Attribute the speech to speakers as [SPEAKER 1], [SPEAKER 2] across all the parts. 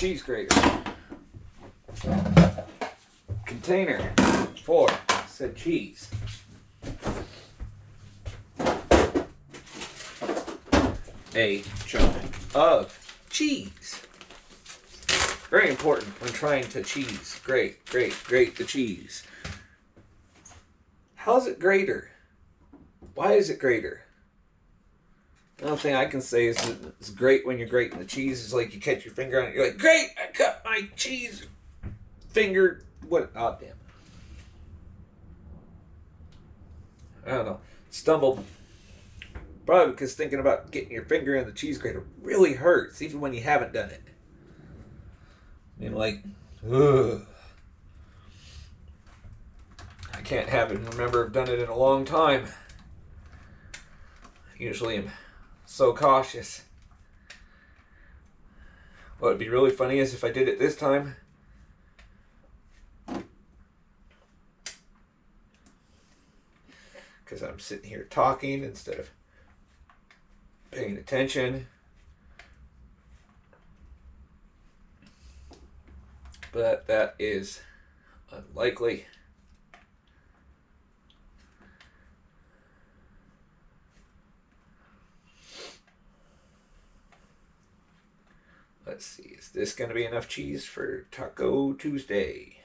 [SPEAKER 1] cheese grater. Container for said cheese. A chunk of cheese. Very important when trying to grate the cheese. How is it grater? Why is it grater? The only thing I can say is that it's great when you're grating the cheese. It's like you catch your finger on it. You're like, great, I cut my cheese finger. What? Oh, damn. I don't know. Stumbled. Probably because thinking about getting your finger in the cheese grater really hurts, even when you haven't done it. I mean, like, ugh. I can't have it and remember I've done it in a long time. Usually I'm so cautious. What would be really funny is if I did it this time. Because I'm sitting here talking instead of paying attention. But that is unlikely. Let's see, is this going to be enough cheese for Taco Tuesday?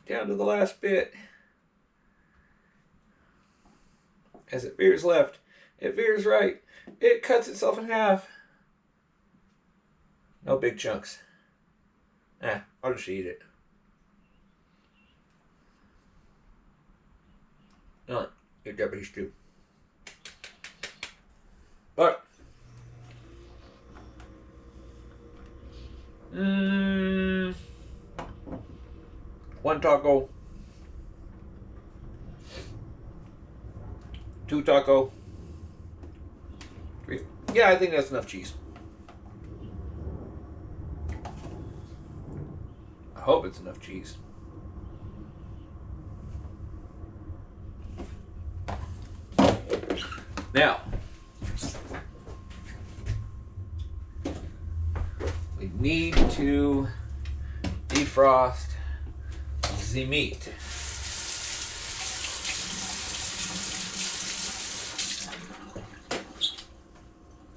[SPEAKER 1] Down to the last bit. As it veers left, it veers right. It cuts itself in half. No big chunks. I'll just eat it. No, your deputies too. But one taco, 2 taco, 3. Yeah, I think that's enough cheese. I hope it's enough cheese. Now, we need to defrost the meat.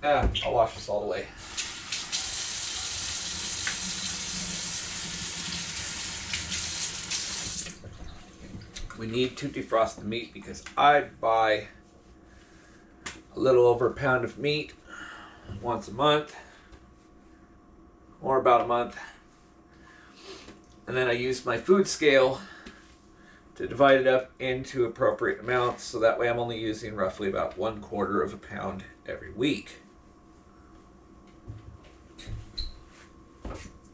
[SPEAKER 1] I'll wash this all the way. We need to defrost the meat because I buy a little over a pound of meat once a month, or about a month. And then I use my food scale to divide it up into appropriate amounts, so that way I'm only using roughly about 1/4 of a pound every week.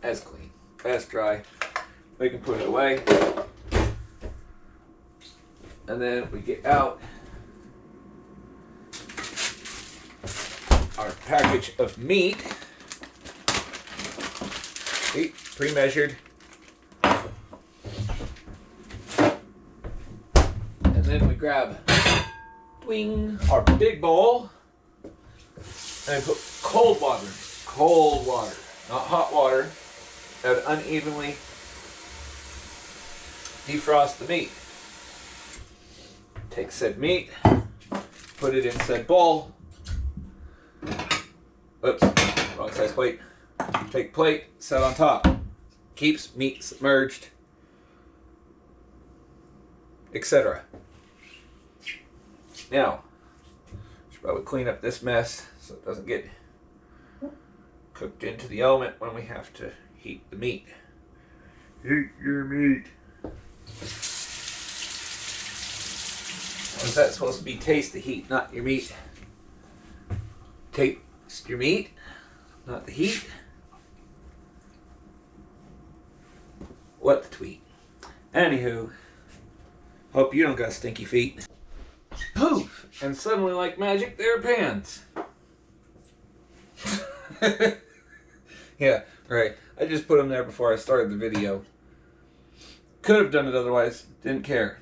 [SPEAKER 1] As clean, as dry. We can put it away. And then we get out our package of meat. See, pre-measured. And then we grab our big bowl and put cold water, not hot water, that would unevenly defrost the meat. Take said meat, put it in said bowl. Oops, wrong size plate. Take plate, set on top. Keeps meat submerged, etc. Now, should probably clean up this mess so it doesn't get cooked into the element when we have to heat the meat. Heat your meat. Is that supposed to be taste the heat, not your meat? Taste your meat, not the heat. What the tweet. Anywho, hope you don't got stinky feet. Poof! And suddenly, like magic, there are pans. Yeah, right. I just put them there before I started the video. Could have done it otherwise. Didn't care.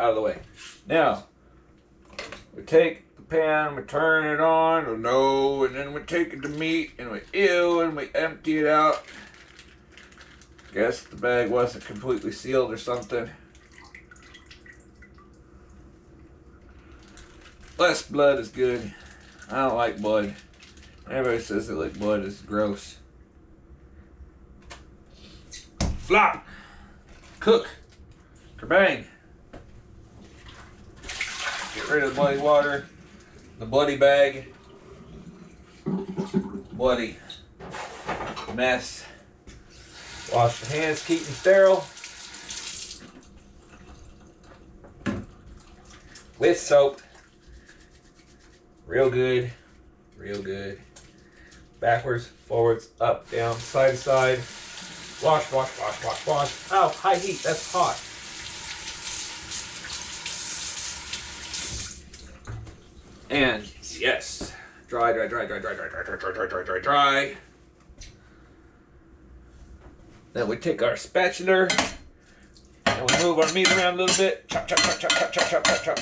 [SPEAKER 1] out of the way. Now, we take the pan, we turn it on, or no, and then we take the meat and we and we empty it out. Guess the bag wasn't completely sealed or something. Less blood is good. I don't like blood. Everybody says that like blood is gross. Flop! Cook! Kabang! Get rid of the bloody water. The bloody bag. Bloody mess. Wash the hands, keep them sterile. With soap. Real good. Real good. Backwards, forwards, up, down, side to side. Wash, wash, wash, wash, wash. Ow, high heat, that's hot. And yes, dry, dry, dry, dry, dry, dry, dry, dry, dry, dry, dry, dry. Then we take our spatula and we move our meat around a little bit. Chop, chop, chop, chop, chop, chop, chop, chop, chop.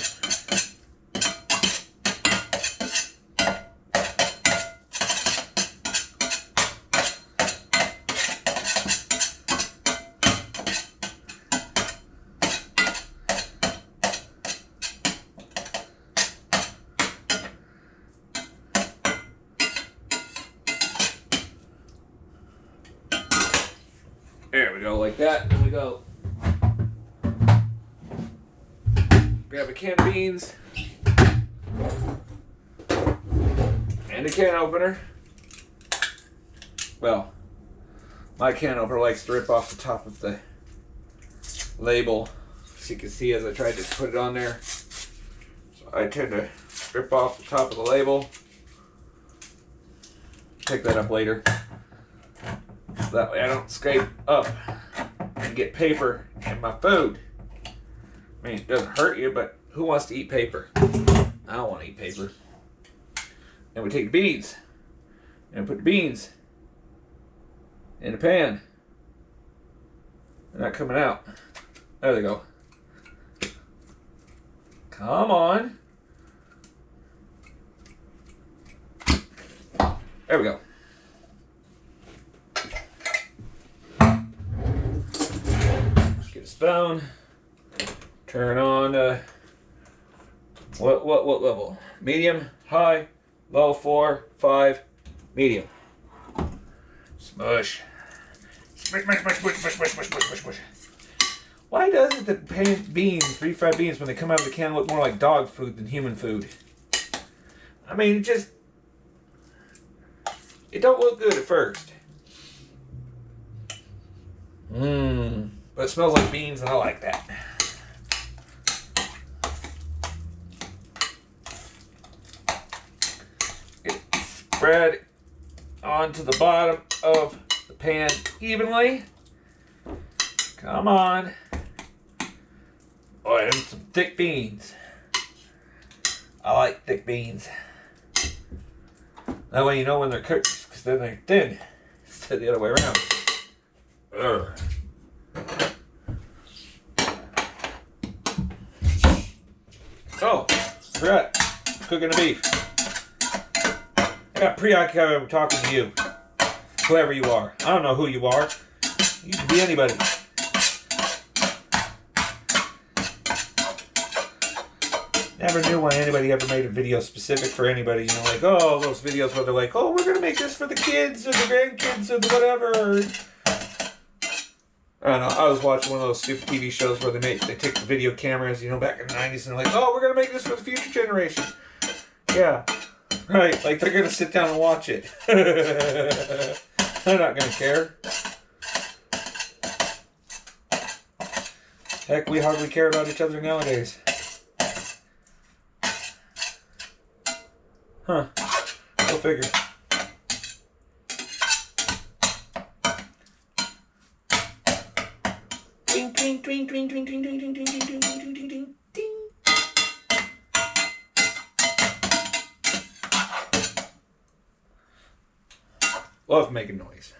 [SPEAKER 1] There we go, like that. Then we go grab a can of beans and a can opener. Well, my can opener likes to rip off the top of the label, so you can see as I tried to put it on there. So I tend to rip off the top of the label. Pick that up later. So that way I don't scrape up and get paper in my food. I mean, it doesn't hurt you, but who wants to eat paper? I don't want to eat paper. Then we take the beans and put the beans in the pan. They're not coming out. There they go. Come on. There we go. Get a spoon. Turn on what level? Medium, high, low, 4, 5, medium. Smush. Smush, smush, smush, smush, smush, smush, smush, smush, smush. Why doesn't the beans, refried beans, when they come out of the can look more like dog food than human food? I mean, it don't look good at first. But it smells like beans and I like that. It's spread onto the bottom of the pan evenly. Come on. Oh, and some thick beans. I like thick beans. That way you know when they're cooked, because then they're thin instead of the other way around. Ugh. Oh, forgot. Cooking the beef. I got preoccupied talking to you. Whoever you are. I don't know who you are. You can be anybody. Never knew why anybody ever made a video specific for anybody. You know, like, oh, those videos where they're like, oh, we're going to make this for the kids or the grandkids or the whatever. I don't know. I was watching one of those stupid TV shows where they take the video cameras, you know, back in the 90s, and they're like, oh, we're going to make this for the future generation. Yeah. Right. Like, they're going to sit down and watch it. They're not going to care. Heck, we hardly care about each other nowadays. Huh. Go figure. Ding, ding, ding, ding, ding, ding, ding, ding, ding, ding, ding, ding, ding, ding, ding. Love making noise.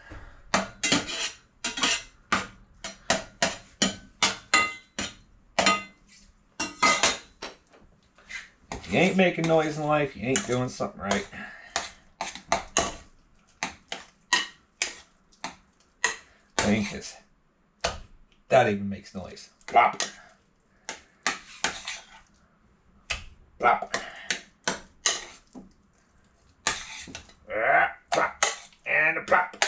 [SPEAKER 1] you ain't making noise in life, you ain't doing something right. Think is that even makes noise. Plop. Plop. Plop. And a plop.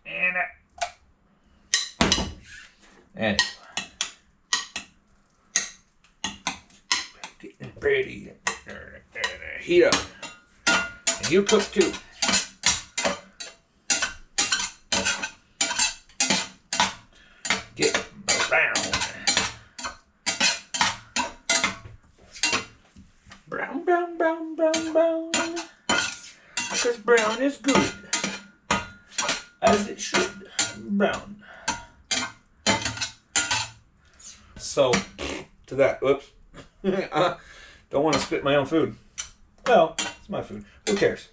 [SPEAKER 1] And a. Anyway. Getting pretty. Heat up. And you cook too. Get brown. Brown, brown, brown, brown, brown. Because brown is good. As it should. Brown. So, to that, whoops. Don't want to spit my own food. Well, it's my food. Who cares?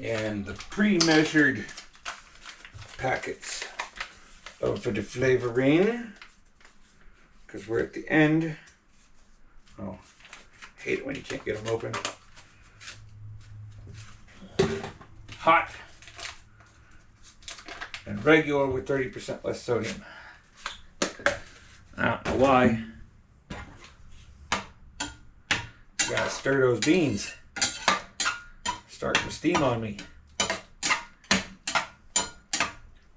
[SPEAKER 1] And the pre-measured packets of the flavoring, because we're at the end. Oh, I hate it when you can't get them open. Hot and regular with 30% less sodium. I don't know why. You gotta stir those beans. Starting to steam on me.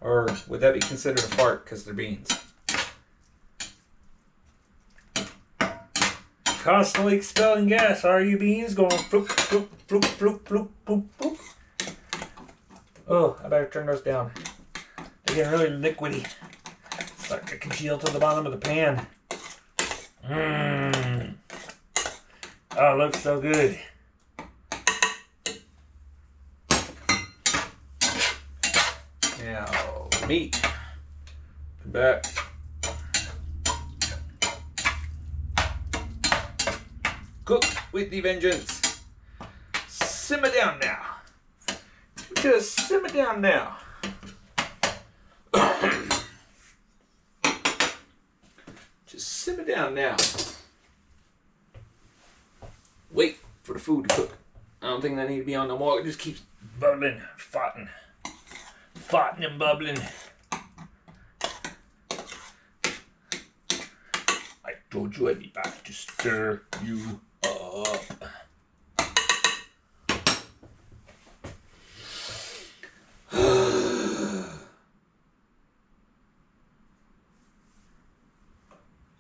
[SPEAKER 1] Or would that be considered a fart because they're beans? Constantly expelling gas. Are you beans going floop, floop, floop, floop, floop, floop, floop? Oh, I better turn those down. They're getting really liquidy. Start to congeal to the bottom of the pan. Mmm. Oh, it looks so good. Now, meat. Come back. Cook with the vengeance. Simmer down now. Just simmer down now. Just simmer down now. Wait for the food to cook. I don't think that need to be on no more. It just keeps bubbling, farting. Farting and bubbling. I told you I'd be back to stir you up.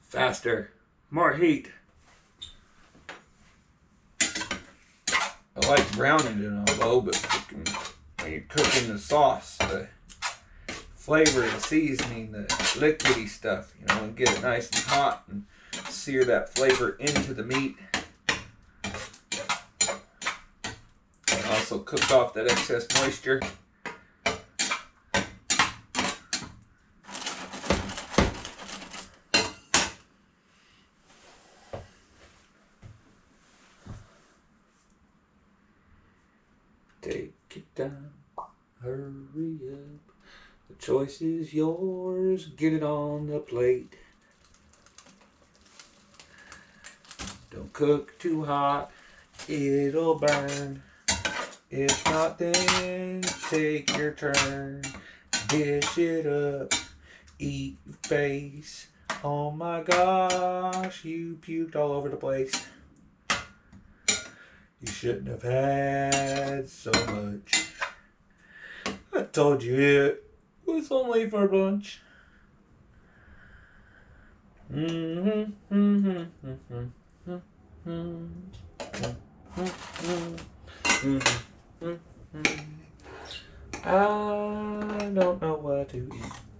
[SPEAKER 1] Faster. More heat. I like browning it on low, but when you're cooking the sauce, the flavor, the seasoning, the liquidy stuff, you know, and get it nice and hot and sear that flavor into the meat. And also cook off that excess moisture. Take it down, hurry up. The choice is yours, get it on the plate. Don't cook too hot, it'll burn. If not, then take your turn. Dish it up, eat your face. Oh my gosh, you puked all over the place. You shouldn't have had so much. I told you it was only for lunch. I don't know what to eat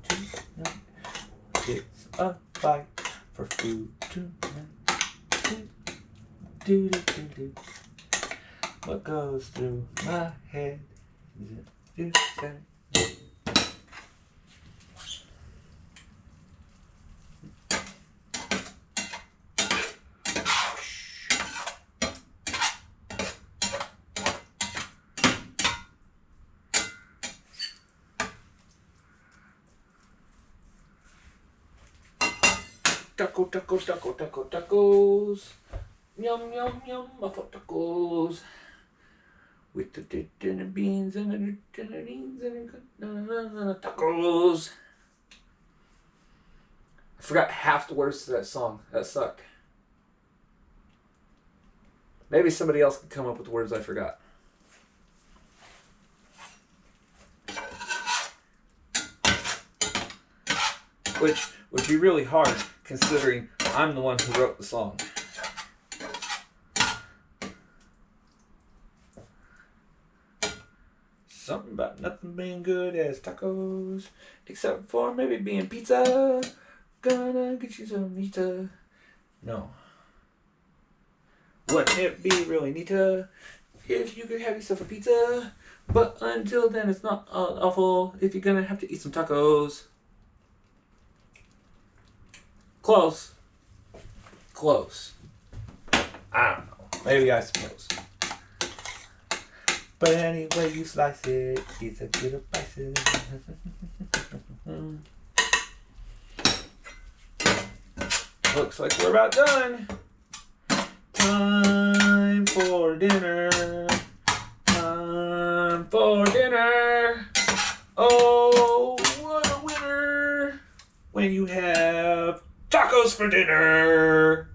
[SPEAKER 1] tonight. It's a fight for food tonight. Do, do, do, do. What goes through my head is it you say? Taco, taco, taco, taco, tacos. Yum, yum, yum, muffled tacos. With the dinner beans and the dinner beans and the tacos. I forgot half the words to that song. That sucked. Maybe somebody else can come up with the words I forgot. Which would be really hard considering I'm the one who wrote the song. Something about nothing being good as tacos, except for maybe being pizza. Gonna get you some pizza. No. Wouldn't it be really neater if you could have yourself a pizza? But until then, it's not awful if you're gonna have to eat some tacos. Close. Close. I don't know. Maybe I suppose. But anyway you slice it, it's a good advice. Looks like we're about done. Time for dinner. Time for dinner. Oh, what a winner when you have tacos for dinner.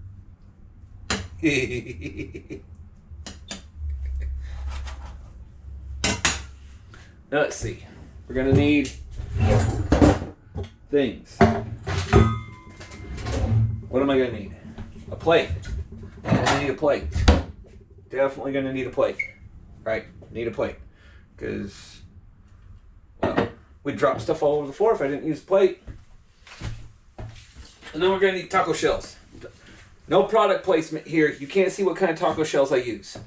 [SPEAKER 1] Now let's see. We're gonna need things. What am I gonna need? A plate. I'm gonna need a plate. Definitely gonna need a plate. Right? Need a plate. Because, well, we'd drop stuff all over the floor if I didn't use a plate. And then we're gonna need taco shells. No product placement here. You can't see what kind of taco shells I use.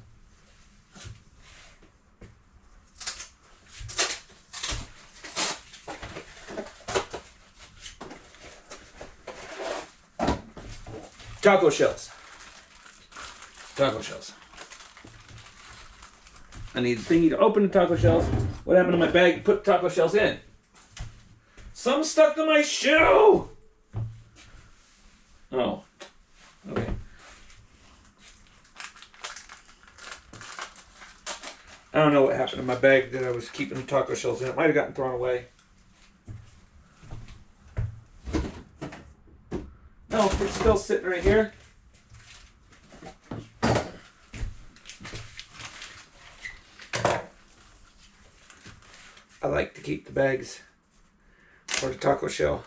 [SPEAKER 1] Taco shells. Taco shells. I need a thingy to open the taco shells. What happened to my bag to put taco shells in? Some stuck to my shoe! Oh. Okay. I don't know what happened to my bag that I was keeping the taco shells in. It might have gotten thrown away. No, it's still sitting right here. I like to keep the bags for the taco shell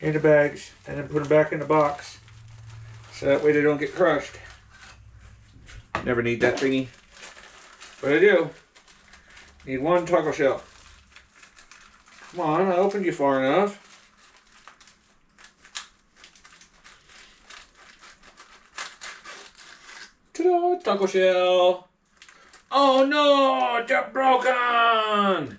[SPEAKER 1] in the bags and then put them back in the box so that way they don't get crushed. Never need that thingy, but I do. Need one taco shell. Come on, I opened you far enough. Ta-da, taco shell. Oh no, they're broken.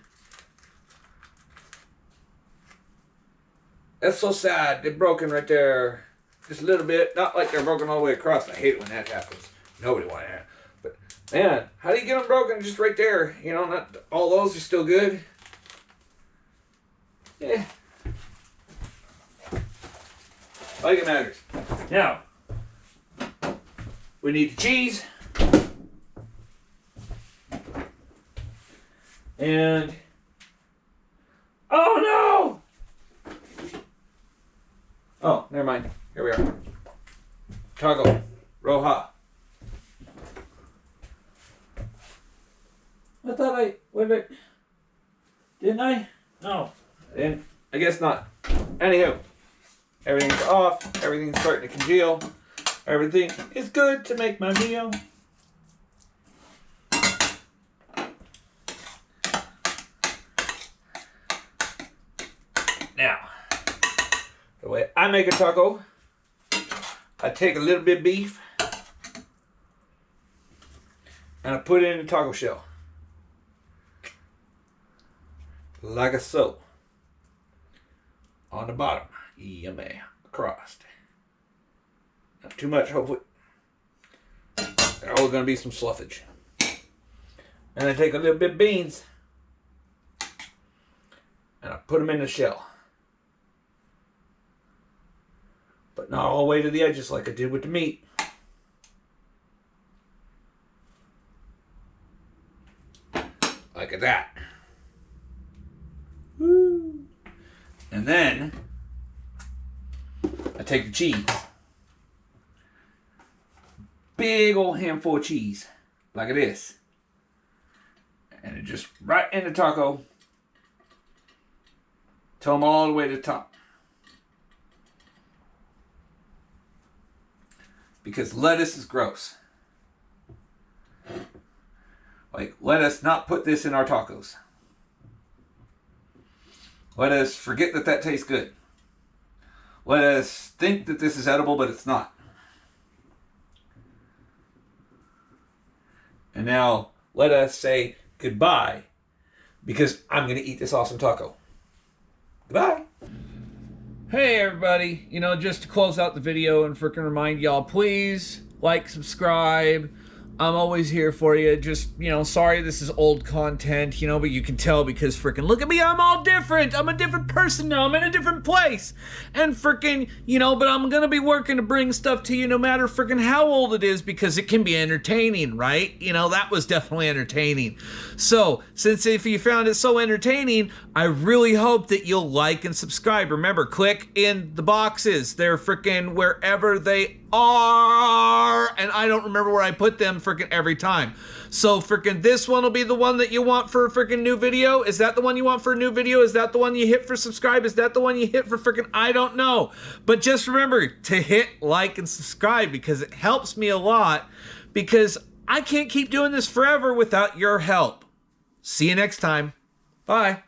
[SPEAKER 1] That's so sad. They're broken right there. Just a little bit. Not like they're broken all the way across. I hate it when that happens. Nobody wants that. But man, how do you get them broken just right there? You know, not all those are still good. Yeah. Like it matters. Now, we need the cheese. And oh no! Oh, never mind. Here we are. Taco Roja. I thought I would it. Didn't I? No. And I guess not. Anywho, everything's off. Everything's starting to congeal. Everything is good to make my meal. Now, the way I make a taco, I take a little bit of beef and I put it in a taco shell. Like so. On the bottom. Yummy. Across. Not too much, hopefully. There's always going to be some sloughage. And I take a little bit of beans and I put them in the shell. But not all the way to the edges like I did with the meat. Like that. Woo. And then I take the cheese. Big old handful of cheese. Like this. And it just right in the taco. Till I'm all the way to the top. Because lettuce is gross. Like, let us not put this in our tacos. Let us forget that that tastes good. Let us think that this is edible, but it's not. And now, let us say goodbye, because I'm going to eat this awesome taco. Goodbye. Hey everybody, just to close out the video and freaking remind y'all, please like, subscribe. I'm always here for you. Just, sorry this is old content, but you can tell because freaking look at me, I'm all different. I'm a different person now. I'm in a different place. And freaking, but I'm going to be working to bring stuff to you no matter freaking how old it is because it can be entertaining, right? That was definitely entertaining. So, since if you found it so entertaining, I really hope that you'll like and subscribe. Remember, click in the boxes. They're freaking wherever they are, and I don't remember where I put them freaking every time. So freaking this one will be the one that you want for a freaking new video. Is that the one you want for a new video? Is that the one you hit for subscribe? Is that the one you hit for freaking I don't know. But just remember to hit like and subscribe because it helps me a lot because I can't keep doing this forever without your help. See you next time. Bye.